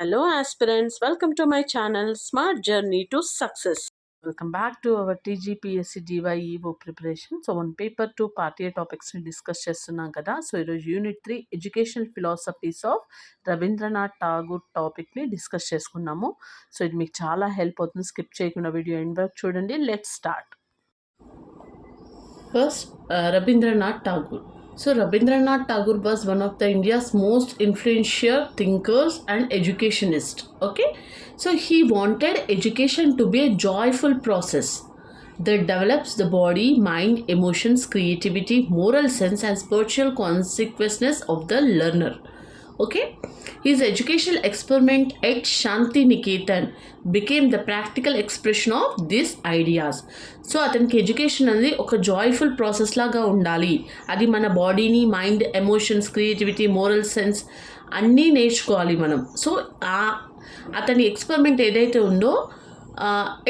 Hello aspirants, welcome to my channel Smart Journey to Success. Welcome back to our TGPSC DyEO preparation. So on paper 2 part A topics ని discuss చేస్తున్నాం కదా. So ఈరోజు unit 3 educational philosophies of Rabindranath Tagore టాపిక్ని discuss చేసుకున్నాము. So ఇది మీకు చాలా help అవుతుంది. స్కిప్ చేయకుండా వీడియో ఎండ్ వరకు చూడండి. Let's start. First, Rabindranath Tagore. So Rabindranath Tagore was one of the India's most influential thinkers and educationists. Okay, so he wanted education to be a joyful process that develops the body, mind, emotions, creativity, moral sense, and spiritual consequences of the learner. Okay, his educational experiment at Santiniketan became the practical expression of these ideas. So అతనికి education అనేది ఒక joyful process లాగా ఉండాలి. అది మన బాడీని, mind, emotions, creativity, moral sense అన్నీ నేర్చుకోవాలి మనం. సో అతని ఎక్స్పెరిమెంట్ ఏదైతే ఉందో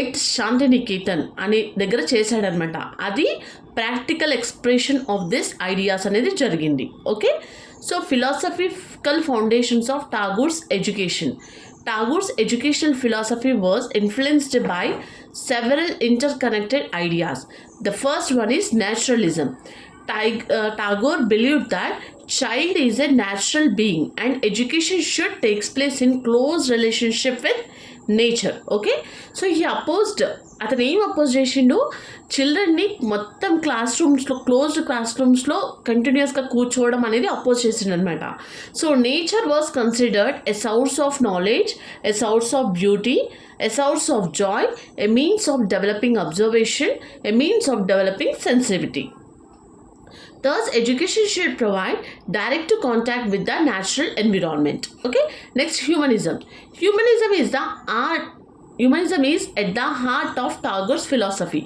ఎట్ శాంతినికేతన్ అనే దగ్గర చేశాడనమాట. అది practical expression of this ideas అనేది జరిగింది. Okay, so philosophical foundations of Tagore's education. Tagore's educational philosophy was influenced by several interconnected ideas. The first one is naturalism. Tagore believed that child is a natural being and education should take place in close relationship with nature. Okay, so he opposed, అతను ఏం oppose చేసిండు, చిల్డ్రన్ని మొత్తం closed class రూమ్స్లో కంటిన్యూస్గా కూర్చోవడం అనేది oppose చేసిండు అనమాట. So nature was considered a source of knowledge, a source of beauty, a source of Joy, a means of developing observation, a means of developing sensitivity. Thus, education should provide direct contact with the natural environment. Okay. Next, humanism. Humanism is at the heart of Tagore's philosophy.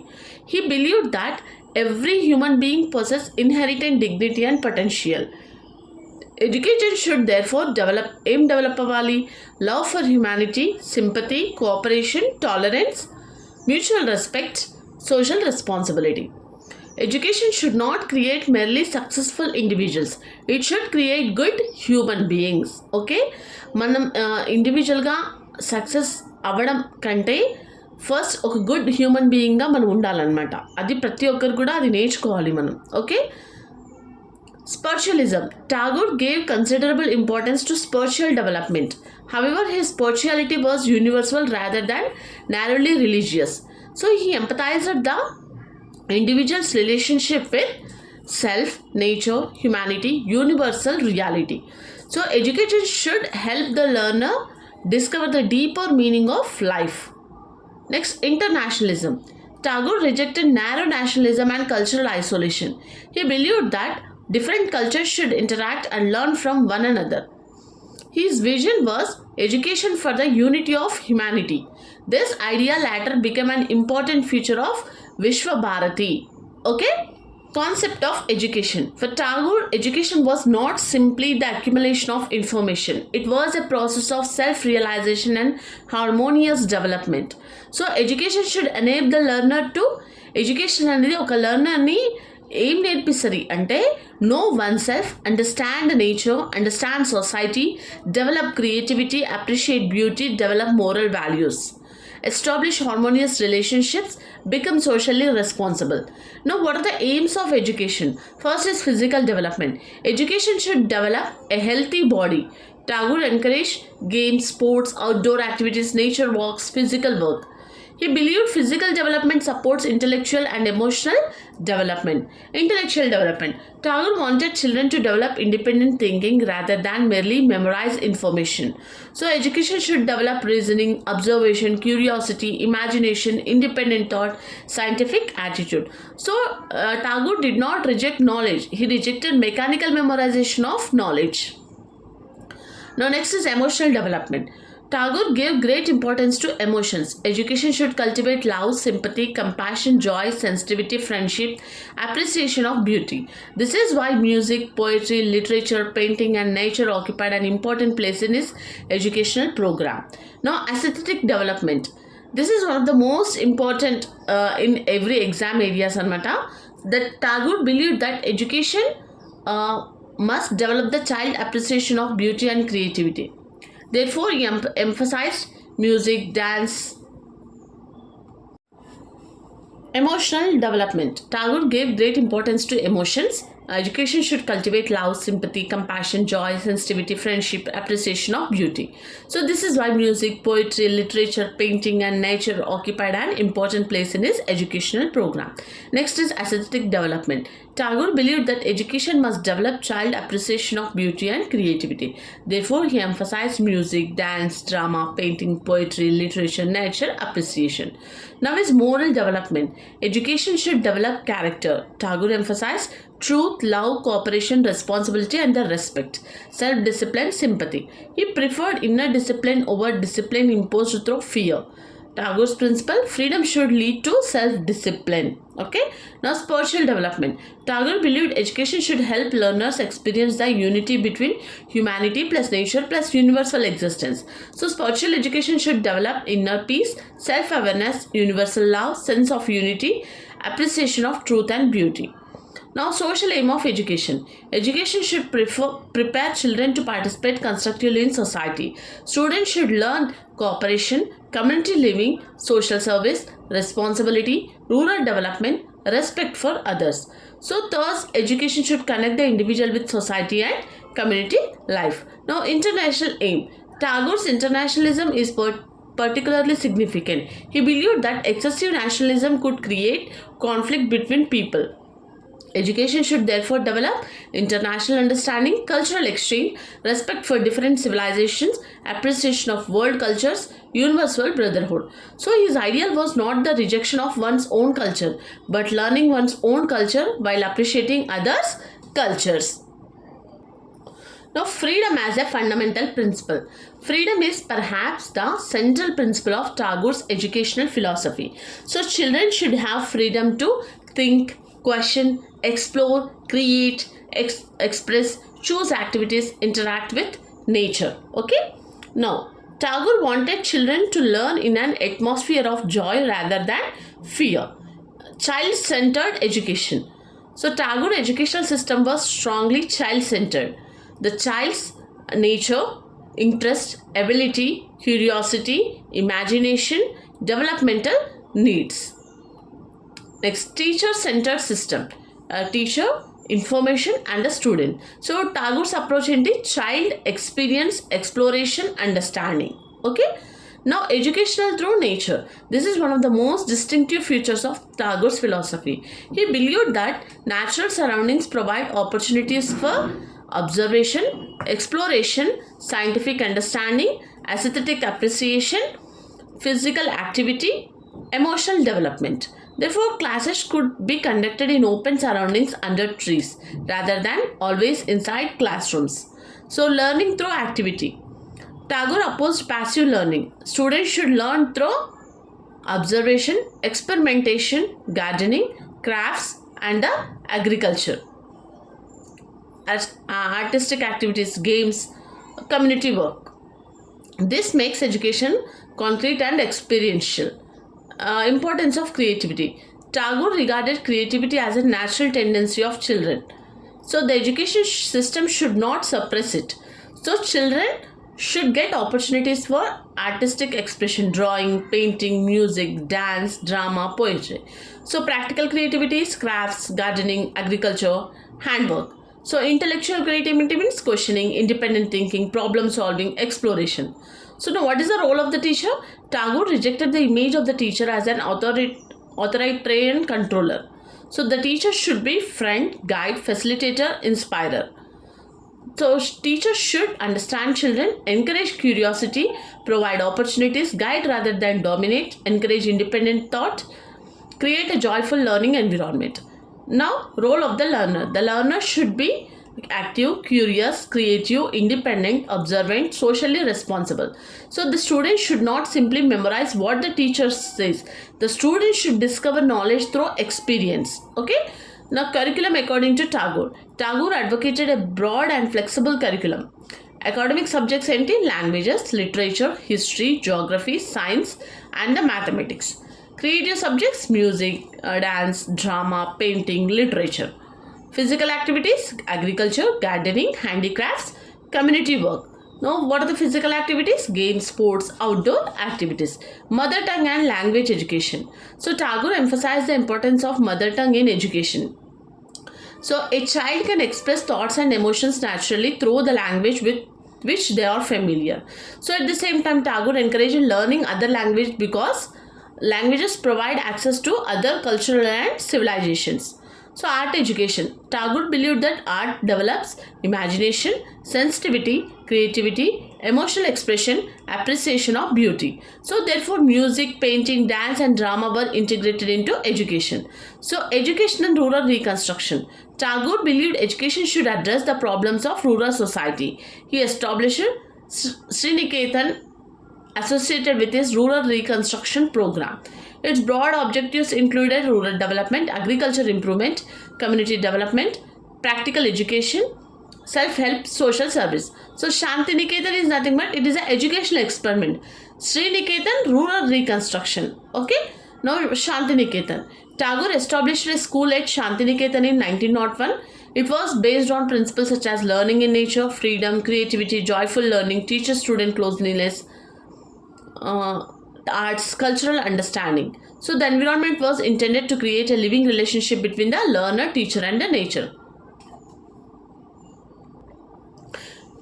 He believed that every human being possesses inherent dignity and potential. Education should therefore develop love for humanity, sympathy, cooperation, tolerance, mutual respect, social responsibility. Education should not create merely successful individuals. It should create good human beings. Okay, మనం ఇండివిజువల్గా success అవ్వడం కంటే first ఒక good human బీయింగ్గా మనం ఉండాలన్నమాట. అది ప్రతి ఒక్కరు కూడా అది నేర్చుకోవాలి మనం. Okay, spiritualism. Tagore gave considerable importance to spiritual development. However, his spirituality was universal rather than narrowly religious. So he empathized the individual's relationship with self, nature, humanity, universal reality. So education should help the learner discover the deeper meaning of life. Next, internationalism. Tagore rejected narrow nationalism and cultural isolation. He believed that different cultures should interact and learn from one another. His vision was education for the unity of humanity. This idea later became an important feature of Visva-Bharati. Okay, concept of education. For Tagore, education was not simply the accumulation of information. It was a process of self-realization and harmonious development. So education should enable the learner to, education అనేది ఒక లెర్నర్ని ఏం నేర్పిస్తుంది అంటే know oneself, understand nature, understand society, develop creativity, appreciate beauty, develop moral values, establish harmonious relationships, become socially responsible. Now, what are the aims of education? First is physical development. Education should develop a healthy body. Tagore encouraged games, sports, outdoor activities, nature walks, physical work. He believed physical development supports intellectual and emotional development. Intellectual development. Tagore wanted children to develop independent thinking rather than merely memorize information. So education should develop reasoning, observation, curiosity, imagination, independent thought, scientific attitude. So Tagore did not reject knowledge. He rejected mechanical memorization of knowledge. Now next is emotional development. Tagore gave great importance to emotions. Education should cultivate love, sympathy, compassion, joy, sensitivity, friendship, appreciation of beauty. This is why music, poetry, literature, painting and nature occupied an important place in his educational program. Now, aesthetic development. This is one of the most important in every exam areas anamata. That Tagore believed that education must develop the child appreciation of beauty and creativity. Therefore, he emphasized music, dance, emotional development. Tagore gave great importance to emotions. Education should cultivate love, sympathy, compassion, joy, sensitivity, friendship, appreciation of beauty. So this is why music, poetry, literature, painting and nature occupied an important place in his educational program. Next is aesthetic development. Tagore believed that education must develop child appreciation of beauty and creativity. Therefore, he emphasized music, dance, drama, painting, poetry, literature, nature appreciation. Now is moral development. Education should develop character. Tagore emphasized truth, love, cooperation, responsibility and the respect, self-discipline, sympathy. He preferred inner discipline over discipline imposed through fear. Tagore's principle, freedom should lead to self-discipline. Okay. Now spiritual development. Tagore believed education should help learners experience the unity between humanity plus nature plus universal existence. So spiritual education should develop inner peace, self-awareness, universal love, sense of unity, appreciation of truth and beauty. Now, social aim of education. Education should prepare children to participate constructively in society. Students should learn cooperation, community living, social service, responsibility, rural development, respect for others. So, thus, education should connect the individual with society and community life. Now, international aim. Tagore's internationalism is particularly significant. He believed that excessive nationalism could create conflict between people. Education should therefore develop international understanding, cultural exchange, respect for different civilizations, appreciation of world cultures, universal brotherhood. So his ideal was not the rejection of one's own culture, but learning one's own culture while appreciating others' cultures. Now, freedom as a fundamental principle. Freedom is perhaps the central principle of Tagore's educational philosophy. So children should have freedom to think, question, explore, create, express, choose activities, interact with nature. Okay. Now, Tagore wanted children to learn in an atmosphere of joy rather than fear. Child-centered education. So, Tagore educational system was strongly child-centered. The child's nature, interest, ability, curiosity, imagination, developmental needs. Next, teacher-centered system. Teacher, information and the student. So, Tagore's approach in the child experience, exploration, understanding. Okay. Now, educational through nature. This is one of the most distinctive features of Tagore's philosophy. He believed that natural surroundings provide opportunities for observation, exploration, scientific understanding, aesthetic appreciation, physical activity, emotional development. Therefore, classes could be conducted in open surroundings under trees rather than always inside classrooms. So, learning through activity. Tagore opposed passive learning. Students should learn through observation, experimentation, gardening, crafts and agriculture. As artistic activities, games, community work. This makes education concrete and experiential. Importance of creativity. Tagore regarded creativity as a natural tendency of children. So the education system should not suppress it. So children should get opportunities for artistic expression, drawing, painting, music, dance, drama, poetry. So practical creativity is crafts, gardening, agriculture, handwork. So intellectual creativity means questioning, independent thinking, problem solving, exploration. So now what is the role of the teacher? Tagore rejected the image of the teacher as an authoritarian controller. So the teacher should be friend, guide, facilitator, inspirer. So teachers should understand children, encourage curiosity, provide opportunities, guide rather than dominate, encourage independent thought, create a joyful learning environment. Now, role of the learner. The learner should be active, curious, creative, independent, observant, socially responsible. So the student should not simply memorize what the teacher says. The student should discover knowledge through experience. Okay. Now, curriculum according to Tagore. Tagore advocated a broad and flexible curriculum. Academic subjects enti languages, literature, history, geography, science and the mathematics. Creative subjects, music, dance, drama, painting, literature. Physical activities, agriculture, gardening, handicrafts, community work. Now, what are the physical activities? Games, sports, outdoor activities. Mother tongue and language education. So, Tagore emphasized the importance of mother tongue in education. So, a child can express thoughts and emotions naturally through the language with which they are familiar. So, at the same time, Tagore encouraged learning other language because languages provide access to other cultural and civilizations. So, art education. Tagore believed that art develops imagination, sensitivity, creativity, emotional expression, appreciation of beauty. So, therefore, music, painting, dance, and drama were integrated into education. So, education and rural reconstruction. Tagore believed education should address the problems of rural society. He established Santiniketan associated with his rural reconstruction program. Its broad objectives included rural development, agriculture improvement, community development, practical education, self-help, social service. So Santiniketan is nothing but it is an educational experiment. Sriniketan, rural reconstruction. Okay. Now Santiniketan. Tagore established a school at Santiniketan in 1901. It was based on principles such as learning in nature, freedom, creativity, joyful learning, teacher-student closeness, arts, cultural understanding. So the environment was intended to create a living relationship between the learner, teacher and the nature.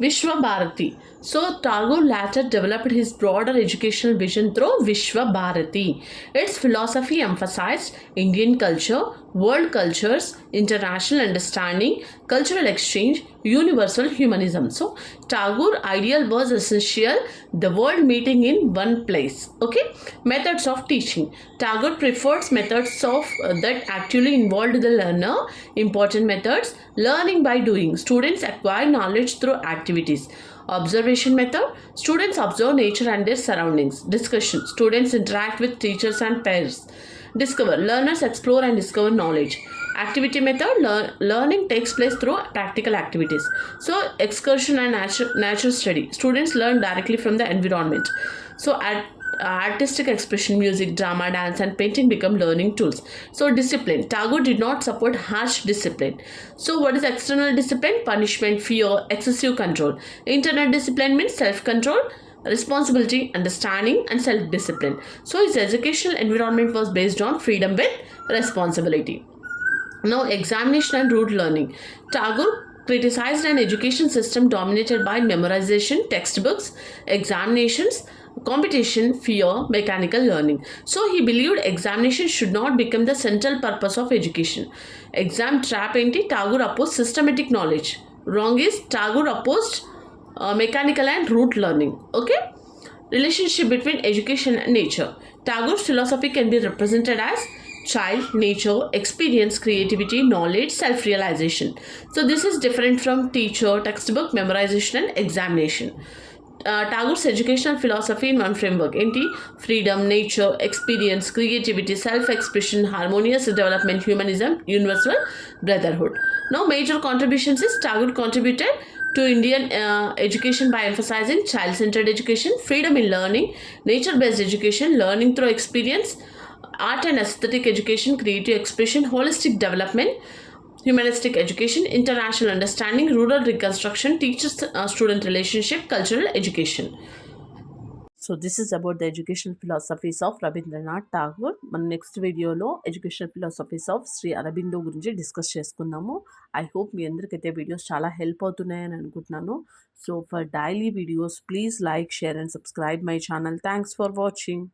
Visva-Bharati. So Tagore later developed his broader educational vision through Visva-Bharati. Its philosophy emphasized Indian culture, world cultures, international understanding, cultural exchange, universal humanism. So Tagore ideal was essential, the world meeting in one place. Okay. Methods of teaching. Tagore prefers methods of that actually involved the learner. Important methods: learning by doing. Students acquire knowledge through activities. Observation method: students observe nature and their surroundings. Discussion: students interact with teachers and peers. Discover: learners explore and discover knowledge. Activity method: learning takes place through practical activities. So excursion and nature study: students learn directly from the environment. So artistic expression: music, drama, dance and painting become learning tools. So discipline: Tagore did not support harsh discipline. So what is external discipline? Punishment, fear, excessive control. Internal discipline means self-control, responsibility, understanding and self-discipline. So his educational environment was based on freedom with responsibility. Now examination and rote learning. Tagore criticized an education system dominated by memorization, textbooks, examinations, competition, fear, mechanical learning. So he believed examination should not become the central purpose of education. Exam trap enti? Tagore opposed systematic knowledge. Wrong is Tagore opposed mechanical and rote learning. Okay. Relationship between education and nature. Tagore's philosophy can be represented as child, nature, experience, creativity, knowledge, self-realization. So this is different from teacher, textbook, memorization and examination. Tagore's educational philosophy in one framework: freedom, nature, experience, creativity, self-expression, harmonious development, humanism, universal brotherhood. Now major contributions is Tagore contributed to Indian education by emphasizing child-centered education, freedom in learning, nature-based education, learning through experience, art and aesthetic education, creative expression, holistic development, humanistic education, international understanding, rural reconstruction, teacher-student relationship, cultural education. So this is about the educational philosophies of Rabindranath Tagore. మన next వీడియోలో educational philosophies of Shri Aurobindo గురించి discuss చేసుకుందాము. I hope మీ అందరికైతే videos చాలా help అవుతున్నాయని అనుకుంటున్నాను. So for daily videos please like, share and subscribe my channel. Thanks for watching.